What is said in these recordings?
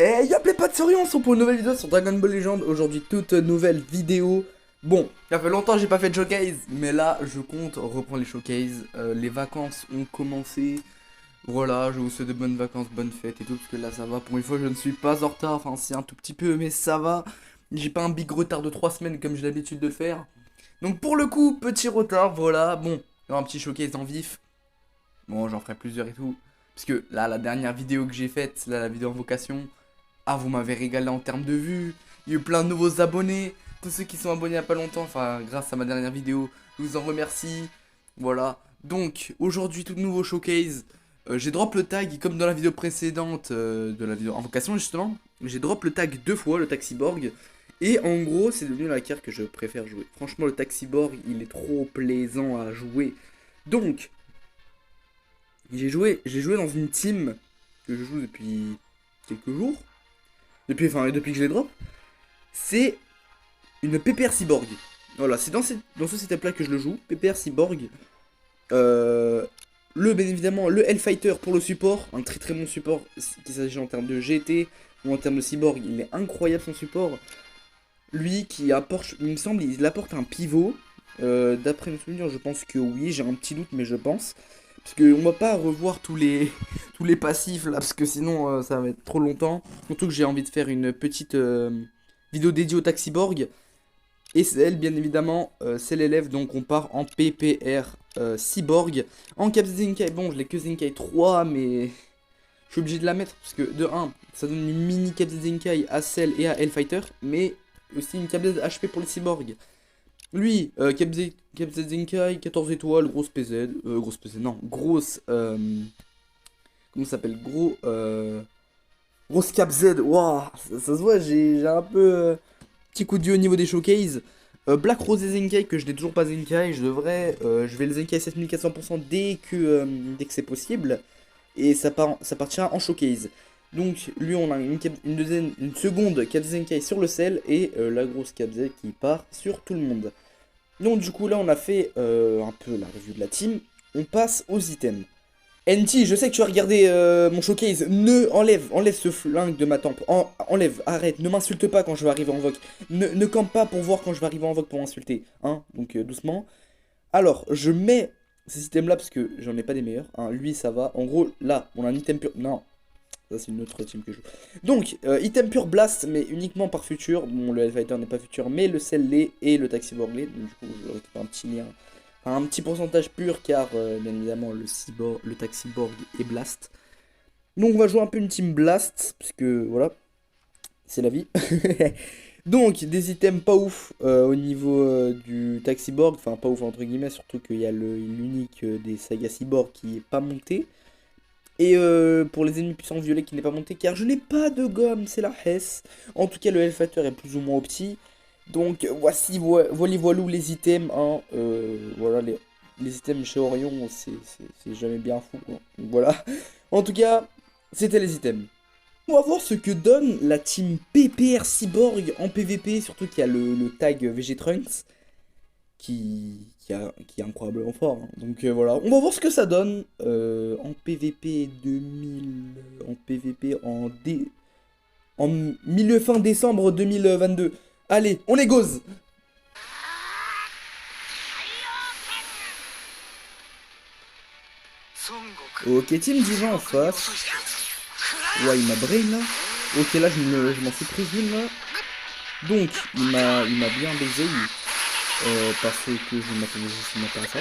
Et y'a les potes, c'est Orion, on se retrouve pour une nouvelle vidéo sur Dragon Ball Legend. Aujourd'hui, toute nouvelle vidéo. Bon, ça fait longtemps que j'ai pas fait de showcase, mais là, je compte reprendre les showcases. Les vacances ont commencé. Voilà, je vous souhaite de bonnes vacances, bonnes fêtes et tout, parce que là, ça va. Pour une fois, je ne suis pas en retard. Enfin, c'est un tout petit peu, mais ça va. J'ai pas un big retard de 3 semaines comme j'ai l'habitude de le faire. Donc, pour le coup, petit retard, voilà. Bon, il y aura un petit showcase en vif. Bon, j'en ferai plusieurs et tout. Parce que là, la dernière vidéo que j'ai faite, là, la vidéo en vocation. Ah, vous m'avez régalé en termes de vues. Il y a eu plein de nouveaux abonnés. Tous ceux qui sont abonnés il n'y a pas longtemps, enfin, grâce à ma dernière vidéo, je vous en remercie. Voilà. Donc, aujourd'hui, tout nouveau showcase. J'ai drop le tag, comme dans la vidéo précédente, de la vidéo invocation, justement. J'ai drop le tag 2 fois, le tag cyborg. Et en gros, c'est devenu la carte que je préfère jouer. Franchement, le tag cyborg, il est trop plaisant à jouer. Donc, j'ai joué dans une team que je joue depuis quelques jours. Depuis que je les drop, c'est une PPR Cyborg. Voilà, c'est dans ce setup là que je le joue, PPR Cyborg. Bien évidemment, le Hellfighter pour le support, un très très bon support, qu'il s'agit en termes de GT ou en termes de Cyborg, il est incroyable son support. Lui qui apporte, il me semble, il apporte un pivot. D'après mes souvenirs, je pense que oui, j'ai un petit doute, mais je pense. Parce qu'on va pas revoir tous les passifs là, parce que sinon ça va être trop longtemps. Surtout que j'ai envie de faire une petite vidéo dédiée au Taxiborg. Et c'est elle, bien évidemment, c'est l'élève, donc on part en PPR Cyborg. En Cap Zenkai, bon, je l'ai que Zenkai 3, mais je suis obligé de la mettre, parce que de 1, ça donne une mini Cap Zenkai à Cell et à Hellfighter, mais aussi une Cap HP pour les Cyborg. Lui, Cap Zenkai, 14 étoiles, grosse PZ, grosse PZ, non, grosse, comment ça s'appelle, grosse Cap Z, waouh, ça se voit, j'ai un peu, petit coup de dieu au niveau des showcases. Black Rose Zenkai, que je n'ai toujours pas Zenkai, je vais le Zenkai 7400% dès que c'est possible, et ça partira en showcase. Donc lui on a une seconde Cap Zenkai sur le sel et la grosse Cap Z qui part sur tout le monde. Donc du coup là on a fait un peu la review de la team. On passe aux items. NT, je sais que tu as regardé mon showcase. Enlève ce flingue de ma tempe. Enlève, arrête, ne m'insulte pas quand je vais arriver en vogue. Ne campe pas pour voir quand je vais arriver en vogue pour m'insulter. Hein, donc doucement. Alors, je mets ces items là parce que j'en ai pas des meilleurs. Hein. Lui ça va. En gros, là, on a un item pur. Non. Ça c'est une autre team que je joue. Donc, item pur blast, mais uniquement par futur. Bon, le Hellfighter n'est pas futur, mais le Cell l'est et le Taxiborg l'est. Donc du coup, je récupère un petit lien. Enfin, un petit pourcentage pur, car bien évidemment, le Taxiborg est blast. Donc on va jouer un peu une team blast, parce que voilà, c'est la vie. Donc, des items pas ouf au niveau du Taxiborg. Enfin, pas ouf entre guillemets, surtout qu'il y a l'unique des Saga Cyborg qui est pas monté. Et pour les ennemis puissants violets qui n'est pas monté, car je n'ai pas de gomme, c'est la Hess. En tout cas, le Hellfighter est plus ou moins petit. Donc voici, voilou les items. Hein. Voilà, les items chez Orion, c'est jamais bien fou. Hein. Donc voilà. En tout cas, c'était les items. On va voir ce que donne la team PPR Cyborg en PVP, surtout qu'il y a le tag VG Trunks qui est incroyablement fort. Hein. Donc voilà, on va voir ce que ça donne en PVP 2000, en PVP en milieu fin décembre 2022. Allez, on les gauze. Ok, team Diva en face. Ouais, il m'a brain là. Ok, là je m'en suis pris une là. Donc, il m'a bien baisé. Parce que je m'attendais justement pas à ça.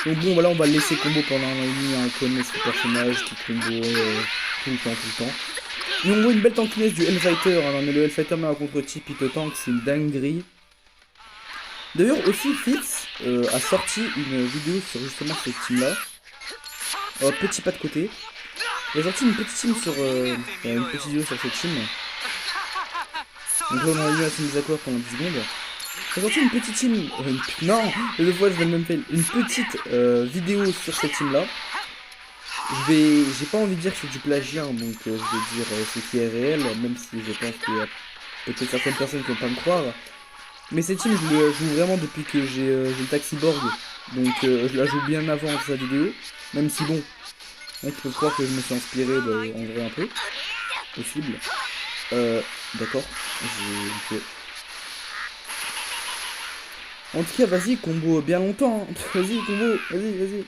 Donc bon, voilà, on va le laisser combo pendant un an et demi. On connaît ce personnage qui combo tout le temps. Et on voit une belle tankiness du Hellfighter. Hein, mais le Hellfighter met un contre-type, il te tank, c'est une dinguerie. D'ailleurs, aussi, Fitz a sorti une vidéo sur justement cette team-là. Petit pas de côté. Il a sorti une petite team sur une petite vidéo sur cette team. Donc là, on a eu un désaccord pendant 10 secondes. Il a sorti une petite team. Non, deux fois je vais même faire une petite vidéo sur cette team-là. J'ai pas envie de dire que c'est du plagiat, donc je vais dire ce qui est réel, même si je pense qu'il y a peut-être certaines personnes qui vont pas me croire. Mais cette team, je la joue vraiment depuis que j'ai le Taxiborg, donc je la joue bien avant sa vidéo, même si bon, il y en a qui peuvent croire que je me suis inspiré en vrai un peu, possible. D'accord. Ok. En tout cas, vas-y, combo bien longtemps. Hein. Vas-y, combo. Vas-y, vas-y.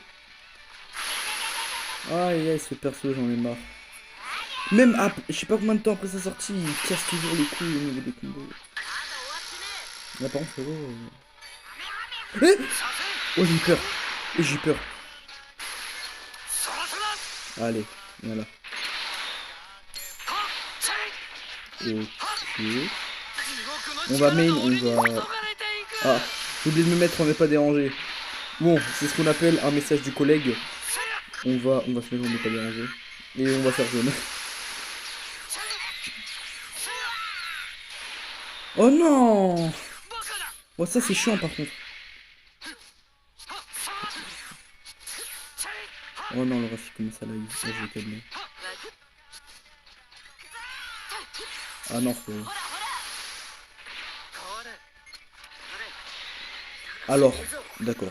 Aïe, aïe, ce perso, j'en ai marre. Même je sais pas combien de temps après sa sortie, il casse toujours les couilles au niveau des combos. Là, par contre, frérot. Oh, j'ai eu peur. Et j'ai eu peur. Allez, voilà. Ok. On va main, on va... Ah, j'ai oublié de me mettre, on n'est pas dérangé. Bon, c'est ce qu'on appelle un message du collègue. On va se mettre, on n'est pas dérangé. Et on va faire jaune. Oh non! Oh, ça c'est chiant par contre. Oh non, le reste il commence à lag. Là, je vais calmer. Ah non, frérot. Alors, d'accord.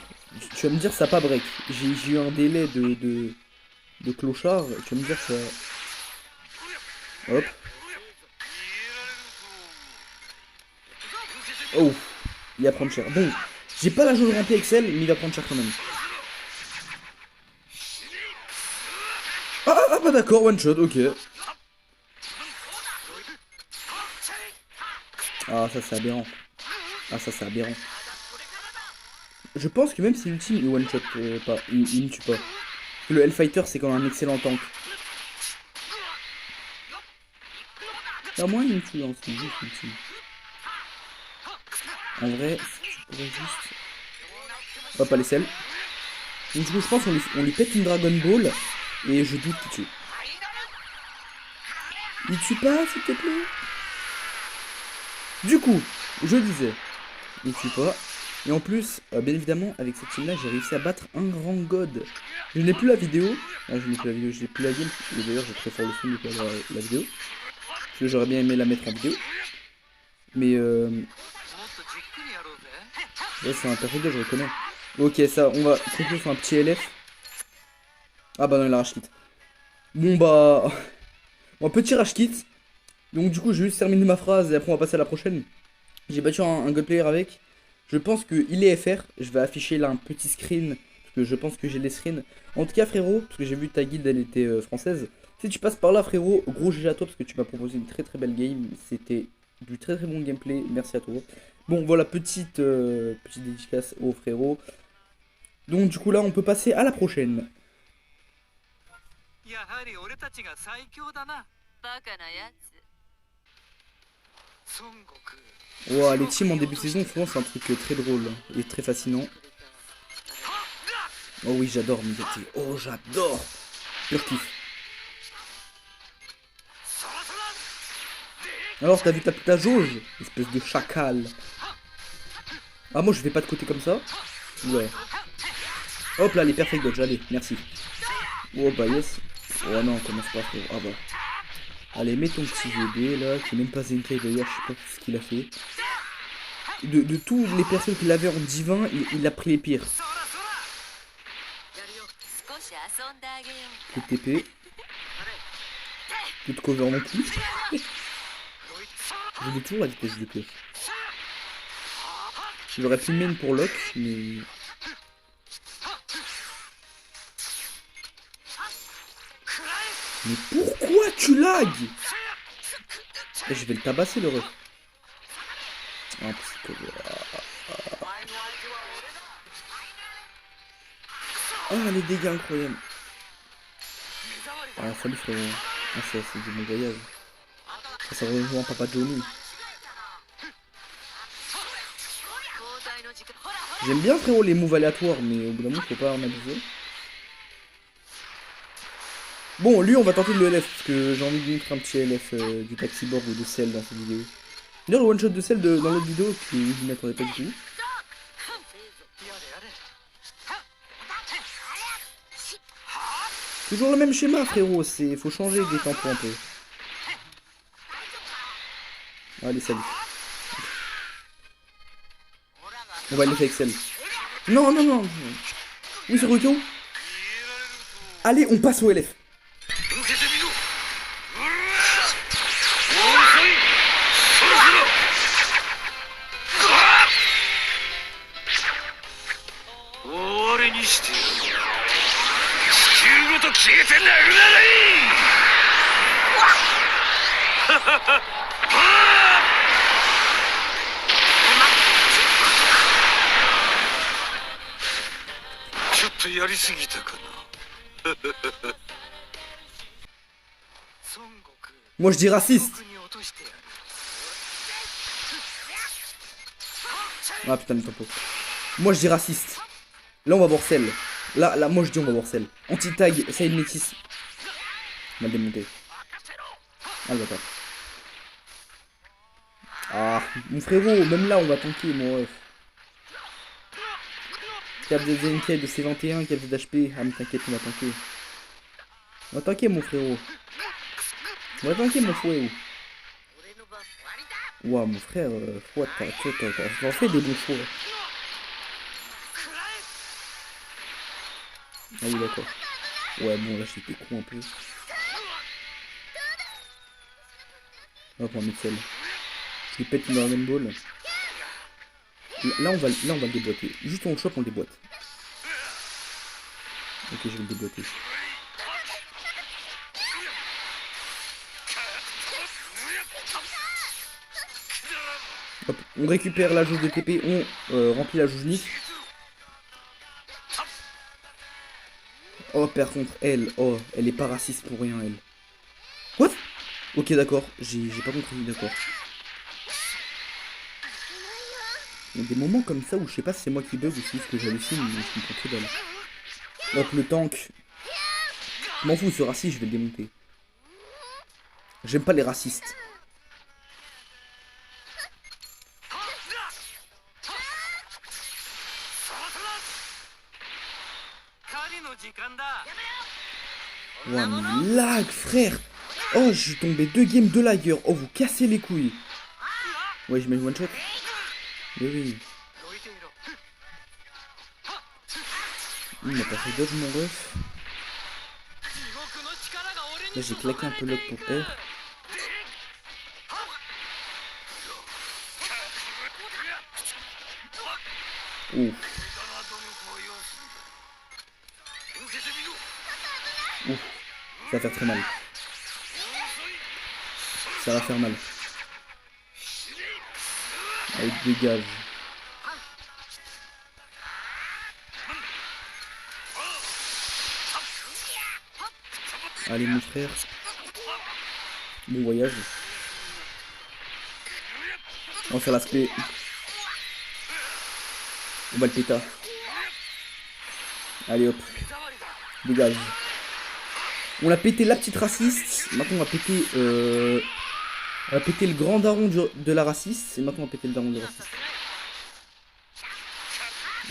Tu vas me dire ça pas break. J'ai eu un délai de clochard. Tu vas me dire ça... Hop. Oh, il va prendre cher. Bon, j'ai pas la jauge remplie Excel, mais il va prendre cher quand même. Ah bah d'accord, one shot, ok. Ah ça c'est aberrant. Ah ça c'est aberrant. Je pense que même si l'ultime il one shot pas, il ne tue pas. Le Hellfighter c'est quand même un excellent tank. Ah moi il me tue, hein, c'est juste l'ultime. En vrai, si tu pourrais juste... Hop, allez, celle. Donc du coup je pense qu'on lui pète une Dragon Ball. Et je doute qu'il tue. Il tue pas, s'il te plaît. Du coup, je disais, il tue pas. Et en plus, bien évidemment, avec cette team là, j'ai réussi à battre un grand god. Je n'ai plus la vidéo. Ah, je n'ai plus la vidéo, je n'ai plus la game. Et d'ailleurs, j'ai très fort le son de la vidéo. Parce que j'aurais bien aimé la mettre en vidéo. Mais ouais, c'est un perfect, je reconnais. Ok, ça, on va conclure sur un petit LF. Ah bah non, il a rage kit. Bon bah... Bon, petit rage kit. Donc du coup, je vais juste terminer ma phrase et après on va passer à la prochaine. J'ai battu un god player avec. Je pense qu'il est FR. Je vais afficher là un petit screen. Parce que je pense que j'ai les screens. En tout cas, frérot, parce que j'ai vu ta guilde, elle était française. Si tu passes par là, frérot, gros GG à toi parce que tu m'as proposé une très très belle game. C'était du très très bon gameplay. Merci à toi. Bon, voilà, petite dédicace au frérot. Donc du coup, là, on peut passer à la prochaine. Wow, les teams en début de saison, franchement, c'est un truc très drôle et très fascinant. Oh oui, j'adore Migati. Oh, j'adore. Pur kiff. Alors, t'as vu ta jauge, espèce de chacal. Ah, moi, je vais pas de côté comme ça. Ouais. Hop là, les perfect dodge, allez, merci. Oh, bah yes. Oh non, on commence pas, frérot. Ah bah. Allez, mets ton petit VB là, qui est même pas Zenkai d'ailleurs, je sais pas ce qu'il a fait. De tous les personnes qu'il avait en divin, il a pris les pires. Plus de TP. Plus de cover non plus. J'ai toujours la vitesse de pioche. J'aurais pu main pour lock, mais... Mais pourquoi tu lags? Je vais le tabasser le ref. Ah, oh, les dégâts incroyables. Ah, salut frérot. Ah, c'est du bon voyage. Ça rejoint Papa Johnny. J'aime bien frérot les moves aléatoires, mais au bout d'un moment faut pas en abuser. Bon, lui on va tenter de le LF, parce que j'ai envie de montrer un petit LF du Taxiborg ou de Cell dans cette vidéo. D'ailleurs le one shot de Cell dans l'autre vidéo, qui je ne m'attendais pas du tout. Toujours le même schéma frérot, faut changer des tempos un peu. Allez, salut. On va aller avec Cell. Non, non, non. Oui, c'est Ryukyo. Allez, on passe au LF. Moi je dis raciste. Ah putain, le tempo. Moi je dis raciste. Là on va voir celle. Là, moi je dis on va voir celle. Anti-tag, Saïd Métis. On va le démonter. Ah le bâtard. Ah, mon frérot, même là on va tanker, mon ref. Cap de ZNK de C21, cap d'HP. Ah mais t'inquiète, on va tanker. On va tanker mon frérot. On va tanker mon frérot. Ouah mon frère, t'as fait des bons choix. Ah oui d'accord. Ouais bon là j'étais con un peu. Hop on va mettre celle. Je lui pète une Dragon Ball. Là on va le déboîter. Juste on chope, on le déboîte. Ok je vais le déboîter. Hop, on récupère la jauge de TP, on remplit la jauge unique. Oh par contre elle, oh elle est pas raciste pour rien elle. What? Ok d'accord, j'ai pas compris, d'accord. Il y a des moments comme ça où je sais pas si c'est moi qui bug ou si c'est que j'hallucine, mais je comprends que dalle. Hop le tank. Je m'en fous, ce raciste je vais le démonter. J'aime pas les racistes. Ouah mais lag frère. Oh je suis tombé 2 games de lager. Oh vous cassez les couilles. Ouais je mets une one shot. Mais oui. Il m'a pas fait dodge mon ref. Là j'ai claqué un peu l'autre pour R. Ouf. Ouf. Ça va faire très mal. Ça va faire mal. Allez, dégage. Allez mon frère. Bon voyage. On va faire l'aspect. On va le péta. Allez hop. Dégage. On a pété la petite raciste. Maintenant on va péter le grand daron de la raciste. Et maintenant on va péter le daron de la raciste.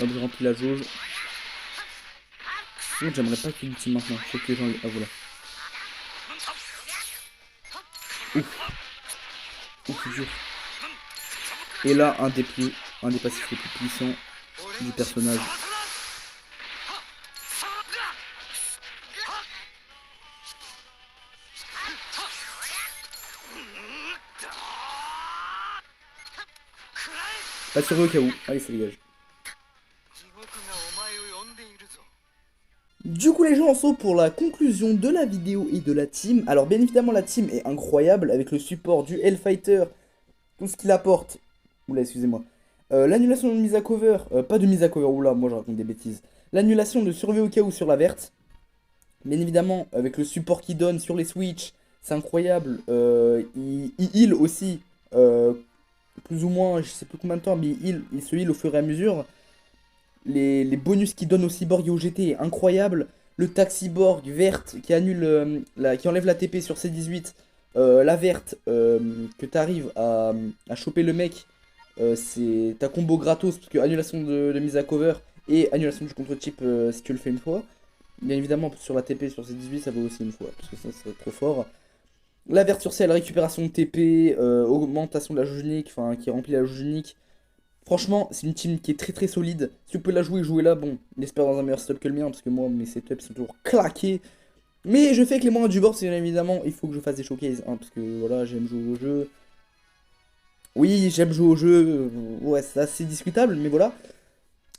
Hop, je remplis la jauge. J'aimerais pas qu'il ultime maintenant. Faut que les gens... Ah voilà. Ouf. Ouf, dur. Et là, un des passifs les plus puissants du personnage. Pas sur eux au cas où. Allez, ça dégage. Du coup les gens, on se retrouve pour la conclusion de la vidéo et de la team. Alors bien évidemment la team est incroyable avec le support du Hellfighter, tout ce qu'il apporte. Oula excusez-moi. L'annulation de mise à cover, pas de mise à cover, oula moi je raconte des bêtises. L'annulation de survie au cas où sur la verte. Bien évidemment avec le support qu'il donne sur les switch, c'est incroyable. Il heal aussi, plus ou moins, je sais plus combien de temps, mais il se heal au fur et à mesure. Les bonus qu'il donne au cyborg et au GT est incroyable. Le tag cyborg verte qui annule qui enlève la TP sur C18. La verte que tu arrives à choper le mec. C'est ta combo gratos parce que annulation de mise à cover et annulation du contre-chip si tu le fais une fois. Bien évidemment sur la TP sur C18 ça vaut aussi une fois parce que ça serait trop fort. La verte sur C, la récupération de TP, augmentation de la jauge unique, enfin qui remplit la jauge unique. Franchement, c'est une team qui est très très solide. Si vous pouvez la jouer, jouez-la. Bon, j'espère dans un meilleur setup que le mien, parce que moi, mes setups sont toujours claqués. Mais je fais avec les moyens du bord, c'est bien évidemment, il faut que je fasse des showcases. Hein, parce que voilà, j'aime jouer au jeu. Oui, j'aime jouer au jeu. Ouais, c'est assez discutable, mais voilà.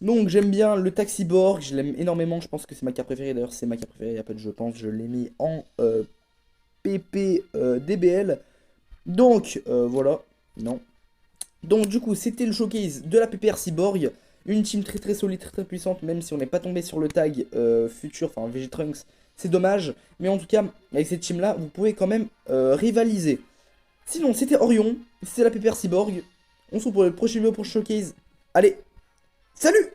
Donc j'aime bien le Taxiborg, je l'aime énormément, je pense que c'est ma carte préférée, d'ailleurs c'est ma carte préférée, il n'y a pas de je pense, je l'ai mis en PP DBL. Donc voilà, non. Donc du coup c'était le showcase de la PPR Cyborg, une team très très solide, très très puissante, même si on n'est pas tombé sur le tag futur, enfin Vegetrunks, c'est dommage. Mais en tout cas, avec cette team là, vous pouvez quand même rivaliser. Sinon c'était Orion, c'était la PPR Cyborg, on se retrouve pour le prochain vidéo pour le showcase. Allez, salut!